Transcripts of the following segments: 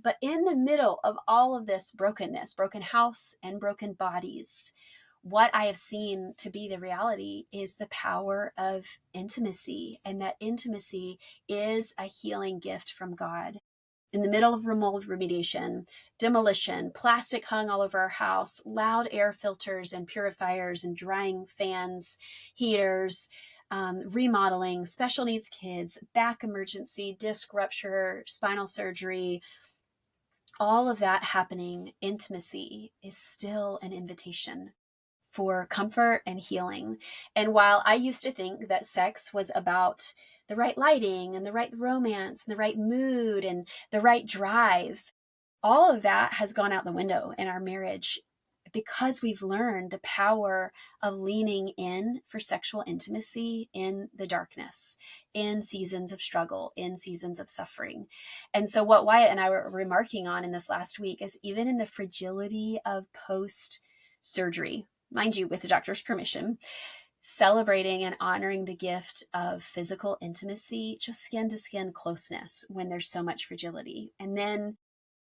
But in the middle of all of this brokenness, broken house and broken bodies, what I have seen to be the reality is the power of intimacy, and that intimacy is a healing gift from God. In the middle of mold remediation, demolition, plastic hung all over our house, loud air filters and purifiers and drying fans, heaters, remodeling, special needs kids, back emergency, disc rupture, spinal surgery, all of that happening, intimacy is still an invitation for comfort and healing. And while I used to think that sex was about the right lighting and the right romance and the right mood and the right drive, all of that has gone out the window in our marriage because we've learned the power of leaning in for sexual intimacy in the darkness, in seasons of struggle, in seasons of suffering. And so, what Wyatt and I were remarking on in this last week is even in the fragility of post surgery, mind you, with the doctor's permission, celebrating and honoring the gift of physical intimacy, just skin to skin closeness when there's so much fragility. And then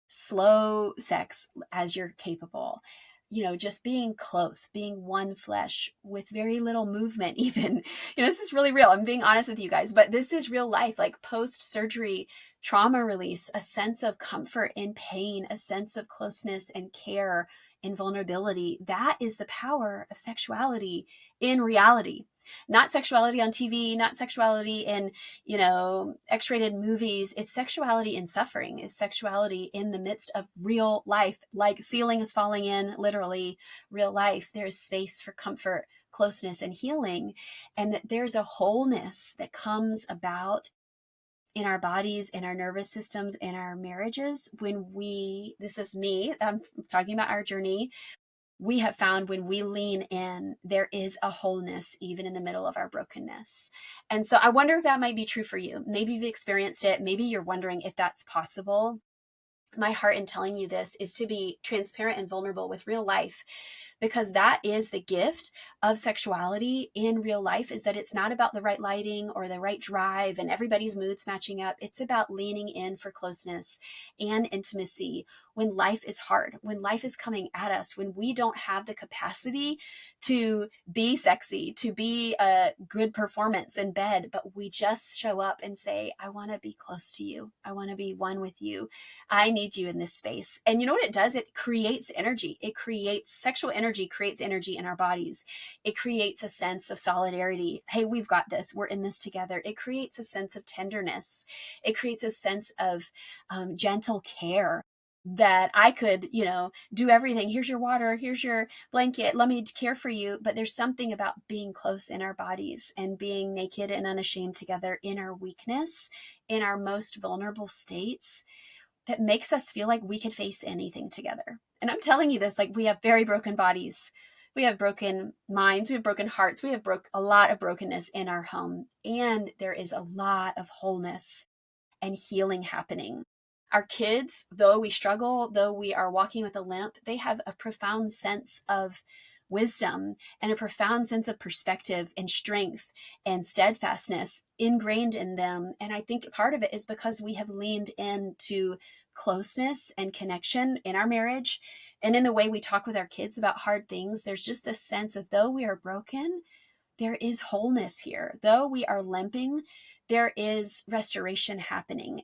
slow sex as you're capable, just being close, being one flesh with very little movement, even. This is really real. I'm being honest with you guys, but this is real life, like post surgery trauma release, a sense of comfort in pain, a sense of closeness and care and vulnerability. That is the power of sexuality in reality. Not sexuality on TV, not sexuality in, X-rated movies. It's sexuality in suffering. It's sexuality in the midst of real life, like ceiling is falling in, literally real life. There is space for comfort, closeness, and healing. And that there's a wholeness that comes about in our bodies, in our nervous systems, in our marriages when this is me, I'm talking about our journey, we have found when we lean in, there is a wholeness even in the middle of our brokenness. And so I wonder if that might be true for you. Maybe you've experienced it. Maybe you're wondering if that's possible. My heart in telling you this is to be transparent and vulnerable with real life, because that is the gift of sexuality in real life, is that it's not about the right lighting or the right drive and everybody's moods matching up. It's about leaning in for closeness and intimacy when life is hard, when life is coming at us, when we don't have the capacity to be sexy, to be a good performance in bed, but we just show up and say, I want to be close to you. I want to be one with you. I need you in this space. And you know what it does? It creates energy. Sexual energy creates energy in our bodies. It creates a sense of solidarity. Hey, we've got this. We're in this together. It creates a sense of tenderness. It creates a sense of gentle care that I could, do everything. Here's your water. Here's your blanket. Let me care for you. But there's something about being close in our bodies and being naked and unashamed together in our weakness, in our most vulnerable states, that makes us feel like we could face anything together. And I'm telling you this, like, we have very broken bodies. We have broken minds. We have broken hearts. We have a lot of brokenness in our home. And there is a lot of wholeness and healing happening. Our kids, though we struggle, though we are walking with a limp, they have a profound sense of wisdom and a profound sense of perspective and strength and steadfastness ingrained in them. And I think part of it is because we have leaned into closeness and connection in our marriage and in the way we talk with our kids about hard things. There's just this sense of, though we are broken, there is wholeness here. Though we are limping, there is restoration happening.